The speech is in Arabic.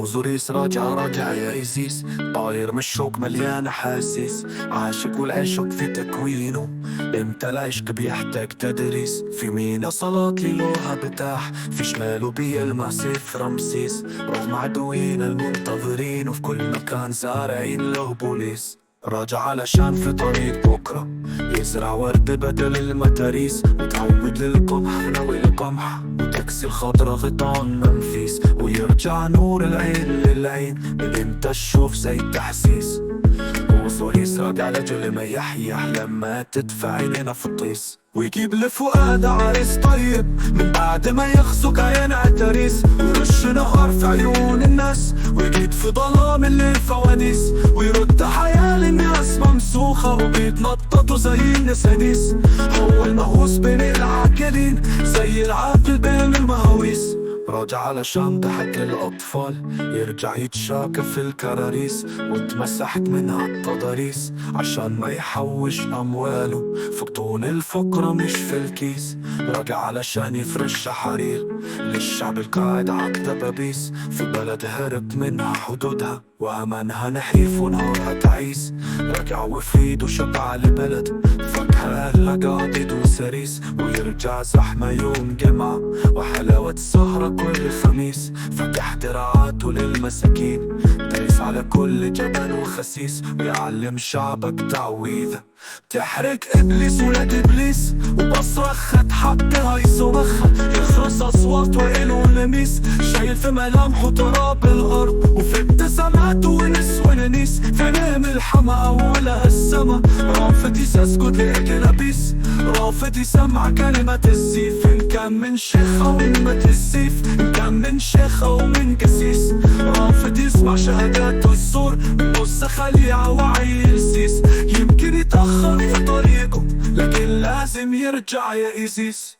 وزوريس راجع يا إيزيس، طاير من الشوق مليان أحاسيس، عاشق والعشق في تكوينه. امتى العشق بيحتاج تدريس، في مينا صلاة ليلوها بتاح، في شماله بيلمع سيف رمسيس، رغم عدوين المنتظرين وفي كل مكان زارعين له بوليس. راجع علشان في طريق بكرة يزرع ورد بدل المتاريس، وتعود للقمح نوي القمح، وتكسي الخضرة غطان منفيس، ويرجع نور العين للعين من امتى الشوف زي التحسيس. وزوريس راجع لجل ما يحيح لما تدفع عينينا في الطيس، ويجيب لفؤاد عريس طيب من بعد ما يخزق عين عتريس، ويرش نهار في عيون الناس، ويجيب في ظلام الليل فوانيس، ويرد حياة للناس ممسوخة وبيتنططوا زي النسانيس. هو المهووس بين العاقلين زي العاقل بين المهاويس. راجع علشان ضحك الأطفال يرجع يتشاكى في الكراريس، واتمسحت منها التضاريس عشان ما يحوش أمواله في بطون الفقرة مش في الكيس. راجع علشان يفرش حرير للشعب القاعد عالدبابيس، في بلد هرب منها حدودها وأمانها نحيف ونهارها تعيس. راجع وفيد وشبع لبلد فاكهة أهلها قاعد وسريس، ويرجع زحمة يوم جمعة وحلاوة سهرة كل خميس. فتح دراعاته للمساكين دايس على كل جبل وخسيس، ويعلم شعبك تعويذة تحرق إبليس ولاد إبليس. وبصرخ خد حقها يصرخها يخرس أصوات وإله لميس، شايل في ملامحه تراب الأرض وفي ابتساماته ونس وننيس. في نام الحما أولها السما رافض يسجد لأجنبيس، رافض يسمع كلمة السيف إن كان من شيخ أو من مت السيف، إن كان من شيخ أو من قسيس. رافض يسمع شهادات الزور من نص خليعة وعي السيس، يمكن يتأخر في طريقه لكن لازم يرجع يا إيزيس.